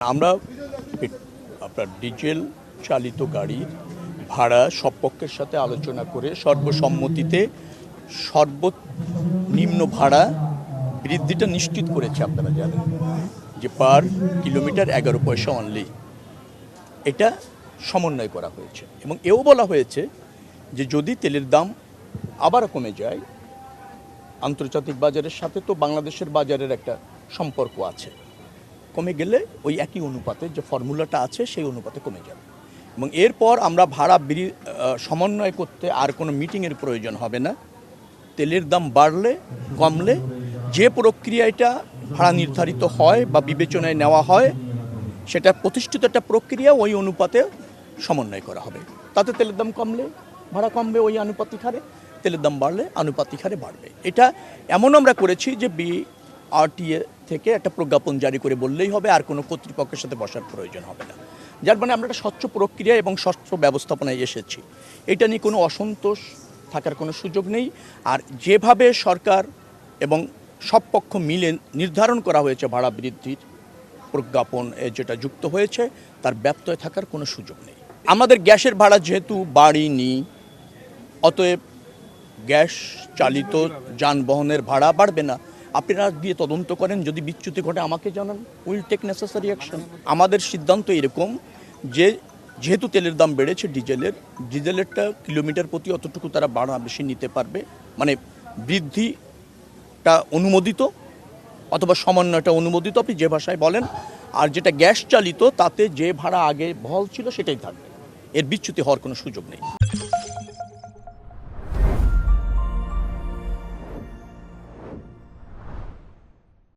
আমরা আপনার ডিজেল চালিত গাড়ির ভাড়া সব পক্ষের সাথে আলোচনা করে সর্বসম্মতিতে সর্বনিম্ন ভাড়া বৃদ্ধিটা নিশ্চিত করেছে। আপনারা জানেন যে পার কিলোমিটার 11 পয়সা অনলি, এটা সমন্বয় করা হয়েছে এবং এও বলা হয়েছে যে যদি তেলের দাম আবার কমে যায়, আন্তর্জাতিক বাজারের সাথে তো বাংলাদেশের বাজারের একটা সম্পর্ক আছে, কমে গেলে ওই একই অনুপাতে যে ফর্মুলাটা আছে সেই অনুপাতে কমে যাবে এবং এরপর আমরা ভাড়া সমন্বয় করতে আর কোনো মিটিংয়ের প্রয়োজন হবে না। তেলের দাম বাড়লে কমলে যে প্রক্রিয়াটা ভাড়া নির্ধারিত হয় বা বিবেচনায় নেওয়া হয় সেটা প্রতিষ্ঠিত একটা প্রক্রিয়া, ওই অনুপাতে সমন্বয় করা হবে। তাতে তেলের দাম কমলে ভাড়া কমবে ওই আনুপাতিক হারে, তেলের দাম বাড়লে আনুপাতিক হারে বাড়বে। এটা এমন আমরা করেছি যে বিআরটিএ থেকে একটা প্রজ্ঞাপন জারি করে বললেই হবে, আর কোনো কর্তৃপক্ষের সাথে বসার প্রয়োজন হবে না। যার মানে আমরা একটা স্বচ্ছ প্রক্রিয়া এবং স্বচ্ছ ব্যবস্থাপনায় এসেছি। এটা নিয়ে কোনো অসন্তোষ থাকার কোনো সুযোগ নেই। আর যেভাবে সরকার এবং সব পক্ষ মিলে নির্ধারণ করা হয়েছে ভাড়া বৃদ্ধির প্রজ্ঞাপন যেটা যুক্ত হয়েছে, তার ব্যত্যয় থাকার কোনো সুযোগ নেই। আমাদের গ্যাসের ভাড়া যেহেতু বাড়েনি, অতএব গ্যাস চালিত যানবাহনের ভাড়া বাড়বে না। আপনারা গিয়ে তদন্ত করেন, যদি বিচ্যুতি ঘটে আমাকে জানান, উইল টেক নেসেসারি অ্যাকশন। আমাদের সিদ্ধান্ত এরকম যে যেহেতু তেলের দাম বেড়েছে, ডিজেলেরটা কিলোমিটার প্রতি অতটুকু তারা ভাড়া বেশি নিতে পারবে, মানে বৃদ্ধিটা অনুমোদিত অথবা সমন্বয়টা অনুমোদিত, আপনি যে ভাষায় বলেন। আর যেটা গ্যাস চালিত তাতে যে ভাড়া আগে বহাল ছিল সেটাই থাকবে, এর বিচ্যুতি হওয়ার কোনো সুযোগ নেই।